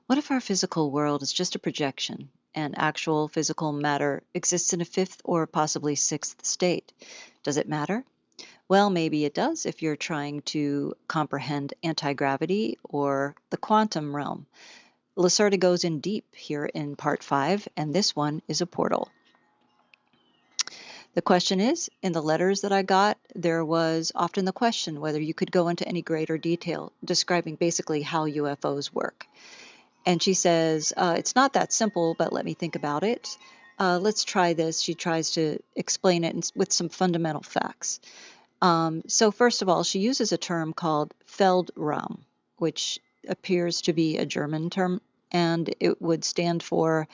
What if our physical world is just a projection and actual physical matter exists in a fifth or possibly sixth state? Does it matter? Well, maybe it does if you're trying to comprehend anti gravity or the quantum realm. Lacerta goes in deep here in part 5, and this one is a portal. The question is, in the letters that I got, there was often the question whether you could go into any greater detail describing basically how UFOs work. And she says, it's not that simple, but let me think about it. Let's try this. She tries to explain it with some fundamental facts. So, first of all, she uses a term called Feldraum, which appears to be a German term, and it would stand for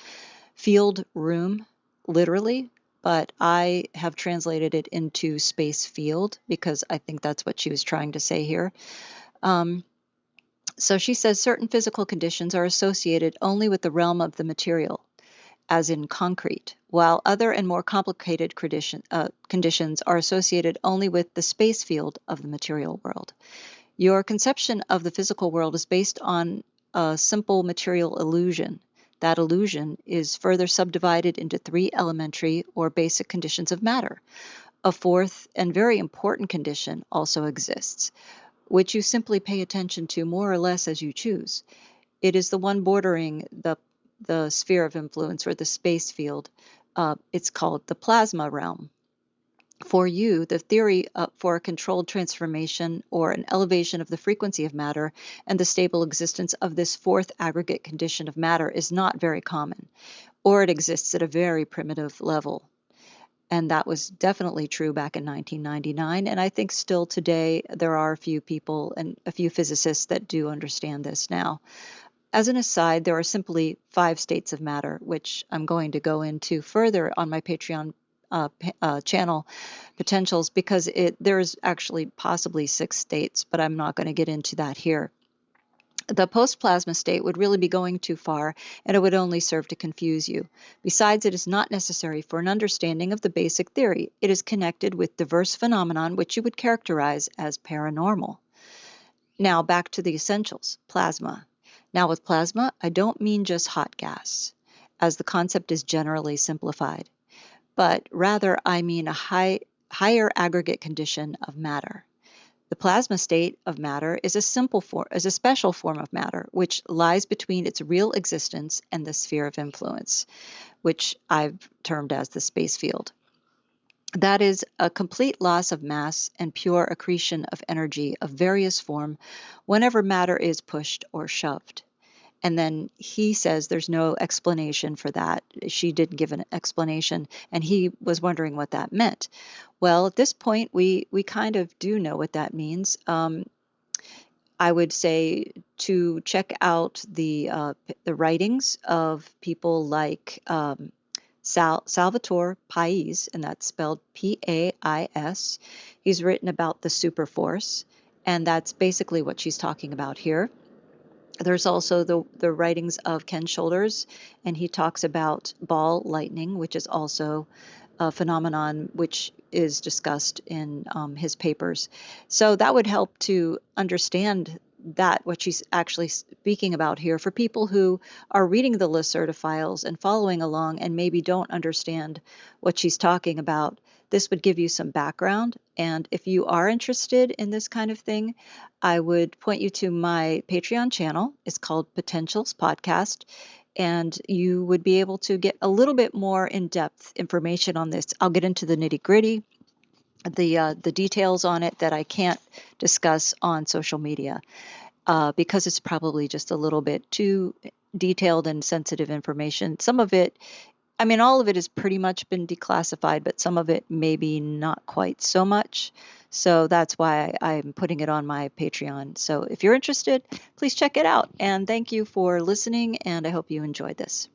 field room, literally. But I have translated it into space field because I think that's what she was trying to say here. Um, so she says certain physical conditions are associated only with the realm of the material, as in concrete, while other and more complicated conditions are associated only with the space field of the material world. Your conception of the physical world is based on a simple material illusion. That illusion is further subdivided into three elementary or basic conditions of matter. A fourth and very important condition also exists, which you simply pay attention to more or less as you choose. It is the one bordering the sphere of influence or the space field. It's called the plasma realm. For you, the theory for a controlled transformation or an elevation of the frequency of matter and the stable existence of this fourth aggregate condition of matter is not very common, or it exists at a very primitive level. And that was definitely true back in 1999. And I think still today there are a few people and a few physicists that do understand this now. As an aside, there are simply 5 states of matter, which I'm going to go into further on my Patreon channel, Potentials, because there's actually possibly 6 states, but I'm not going to get into that here. The post-plasma state would really be going too far, and it would only serve to confuse you. Besides, it is not necessary for an understanding of the basic theory. It is connected with diverse phenomenon which you would characterize as paranormal. Now back to the essentials, plasma. Now with plasma, I don't mean just hot gas, as the concept is generally simplified, but rather I mean a higher aggregate condition of matter. The plasma state of matter is a special form of matter which lies between its real existence and the sphere of influence, which I've termed as the space field. That is a complete loss of mass and pure accretion of energy of various form whenever matter is pushed or shoved. And then he says there's no explanation for that. She didn't give an explanation, and he was wondering what that meant. Well, at this point, we kind of do know what that means. I would say to check out the writings of people like Salvatore Pais, and that's spelled Pais. He's written about the superforce, and that's basically what she's talking about here. There's also the writings of Ken Shoulders, and he talks about ball lightning, which is also a phenomenon which is discussed in his papers. So that would help to understand that, what she's actually speaking about here, for people who are reading the Lacerta files and following along and maybe don't understand what she's talking about. This would give you some background. And if you are interested in this kind of thing, I would point you to my Patreon channel. It's called Potentials Podcast. And you would be able to get a little bit more in-depth information on this. I'll get into the nitty-gritty, the details on it that I can't discuss on social media because it's probably just a little bit too detailed and sensitive information. Some of it, I mean, all of it has pretty much been declassified, but some of it maybe not quite so much. So that's why I'm putting it on my Patreon. So if you're interested, please check it out. And thank you for listening, and I hope you enjoyed this.